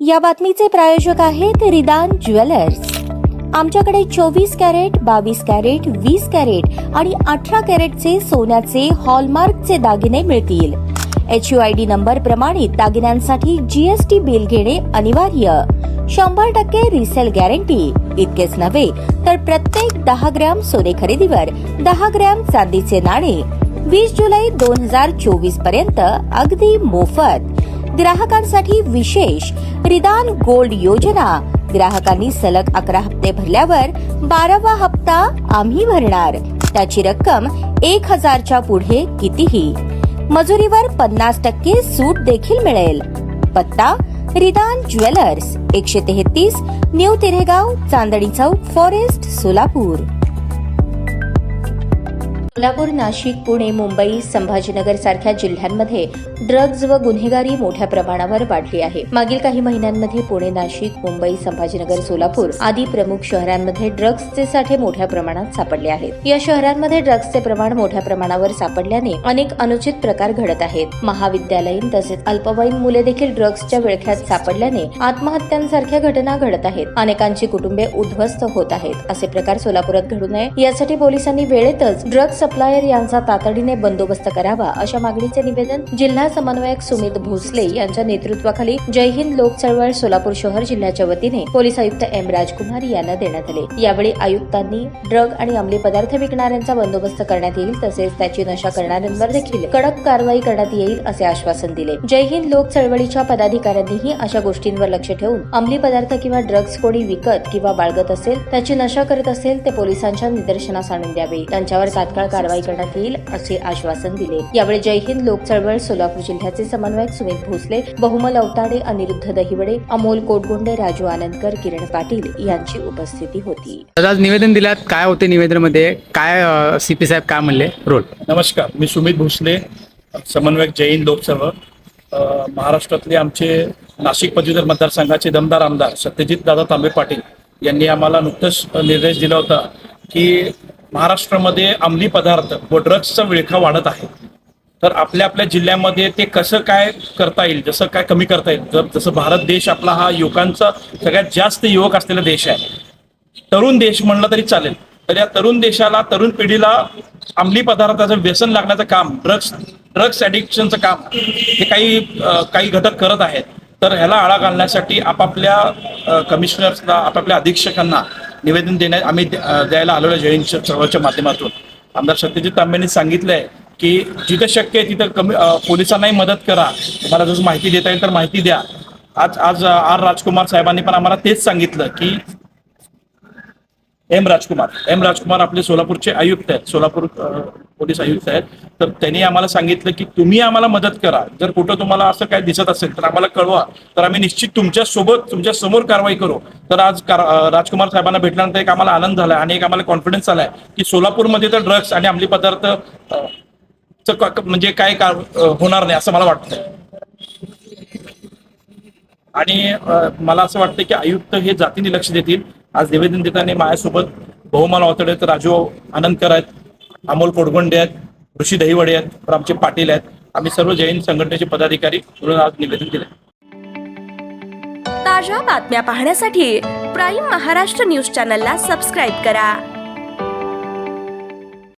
या बातमीचे प्रायोजक आहेत रिदान ज्वेलर्स। आमच्याकडे 24 कॅरेट, 22 कॅरेट, 20 कॅरेट आणि 18 कॅरेटचे सोन्याचे हॉलमार्कचे दागिने मिळतील। HUID नंबर प्रमाणित दागिन्यांसाठी GST बिल घेणे अनिवार्य। 100% रिसेल गॅरंटी। इतकेच नव्हे तर प्रत्येक 10 ग्रॅम सोने खरेदीवर 10 ग्रॅम चांदीचे नाणे 20 जुलै 2024 पर्यंत अगदी मोफत। ग्राहकांसाठी विशेष रिदान गोल्ड योजना। ग्राहकांनी सलग 11 हप्ते भरल्यावर 12वा हप्ता आम्ही भरणार। त्याची रक्कम 1000च्या पुढे कितीही। मजुरीवर 50% सूट देखील मिळेल। पत्ता रिदान jewellers, 133 new तिरेगाव, Chandni Chowk, forest, Solapur. Solapur, Nashik, Pune, Mumbai, Sambhajinagar सारख्या जिल्ह्यांमध्ये ड्रग्ज व गुन्हेगारी मोठ्या प्रमाणावर वाढली आहे। मागील काही महिन्यांमध्ये पुणे, नाशिक, मुंबई, संभाजीनगर, सोलापूर आदी प्रमुख शहरांमध्ये ड्रग्जचे साठे मोठ्या प्रमाणात सापडले आहेत। या शहरांमध्ये ड्रग्जचे प्रमाण मोठ्या प्रमाणावर सापडल्याने अनेक अनुचित प्रकार घडत आहेत। महाविद्यालयीन तसेच अल्पवयीन मुले देखील ड्रग्जच्या विळख्यात सापडल्याने आत्महत्यांसारख्या घटना घडत आहेत। अनेकांची कुटुंबे उद्ध्वस्त होत आहेत। असे प्रकार सोलापुरात घडू नये यासाठी पोलिसांनी वेळेतच ड्रग्ज सप्लायर यांचा तातडीने बंदोबस्त करावा, अशा मागणीचे निवेदन जिल्हा समन्वयक सुमित भोसले यांच्या नेतृत्वाखाली जय हिंद लोक चळवळ सोलापूर शहर जिल्ह्याच्या वतीने पोलीस आयुक्त M राजकुमार यांना देण्यात आले। यावेळी आयुक्तांनी ड्रग आणि अंमली पदार्थ विकणाऱ्यांचा बंदोबस्त करण्यात येईल, तसेच त्याची नशा करणाऱ्यांवर देखील कडक कारवाई करण्यात येईल असे आश्वासन दिले। जय हिंद लोक चळवळीच्या पदाधिकाऱ्यांनीही अशा गोष्टींवर लक्ष ठेवून अंमली पदार्थ किंवा ड्रग्ज कोणी विकत किंवा बाळगत असेल, त्याची नशा करत असेल ते पोलिसांच्या निदर्शनास आणून द्यावे, त्यांच्यावर तात्काळ कारवाई करण्यात येईल असे आश्वासन दिले। यावेळी जय हिंद लोक चळवळ सोलापूर जिल्ह्याचे समन्वयक सुमित भोसले, बहुमल अवताडे, अनिरुद्ध दहिवडे, अमोल कोटगोंडे, राजू आनंदकर, किरण पाटील यांची उपस्थिती होती। आज निवेदन दिल्यात, काय होते निवेदनामध्ये, काय CP साहेब काय म्हणले रोल? नमस्कार, मी सुमित भोसले, समन्वयक जय हिंद लोक चळवळ। महाराष्ट्रातले आमचे नाशिक पदवीधर मतदारसंघाचे दमदार आमदार सत्यजित दादा तांबे पाटील यांनी आम्हाला नुकतंच निर्देश दिला होता की महाराष्ट्रामध्ये अंमली पदार्थ व ड्रग्सचा विळखा वाढत आहे, तर आपल्या आपल्या जिल्ह्यामध्ये ते कसं काय करता येईल, जसं काय कमी करता येईल। जसं भारत देश आपला हा युवकांचा सगळ्यात जास्त युवक असलेला देश आहे, तरुण देश म्हणलं तरी चालेल, तर या तरुण देशाला, तरुण पिढीला अंमली पदार्थाचं व्यसन लागण्याचं काम, ड्रग्स ॲडिक्शनचं काम हे काही घटक करत आहेत। तर ह्याला आळा घालण्यासाठी आपापल्या कमिशनर्सला, आपापल्या अधीक्षकांना निवेदन आम्ही द्यायला आलेलो जय हिंद चळवळच्या माध्यमातून। आमदार सत्यजित तांबेंनी सांगितलंय की जिथं शक्य आहे तिथं पोलिसांनाही मदत करा, तुम्हाला जसं माहिती देता येईल तर माहिती द्या। आज R राजकुमार साहेबांनी पण आम्हाला तेच सांगितलं की M राजकुमार आपले सोलापूरचे आयुक्त आहेत, सोलापूर पोलीस आयुक्त आहेत, तर त्यांनी आम्हाला सांगितलं की तुम्ही आम्हाला मदत करा, जर कुठं तुम्हाला असं काय दिसत असेल तर आम्हाला कळवा, तर आम्ही निश्चित तुमच्या समोर कारवाई करू। तर आज राजकुमार साहेबांना भेटल्यानंतर एक आम्हाला आनंद झालाय आणि एक आम्हाला कॉन्फिडन्स आलाय की सोलापूरमध्ये तर ड्रग्स आणि अंमली पदार्थ म्हणजे काय होणार नाही असं मला वाटतंय। आणि मला असं वाटतं की आयुक्त हे जातीने लक्ष देतील। आज निवेदन देताना माझ्यासोबत बहुमल अवताडे आहेत, राजू आनंदकर आहेत, अमोल कोटगोंडे आहेत, ऋषी दहिवडे आहेत, तर आमचे पाटील आहेत, आम्ही सर्व जय हिंद संघटनेचे पदाधिकारी म्हणून आज निवेदन दिले। ताज्या बातम्या पाहण्यासाठी प्राईम महाराष्ट्र न्यूज चॅनलला सबस्क्राईब करा।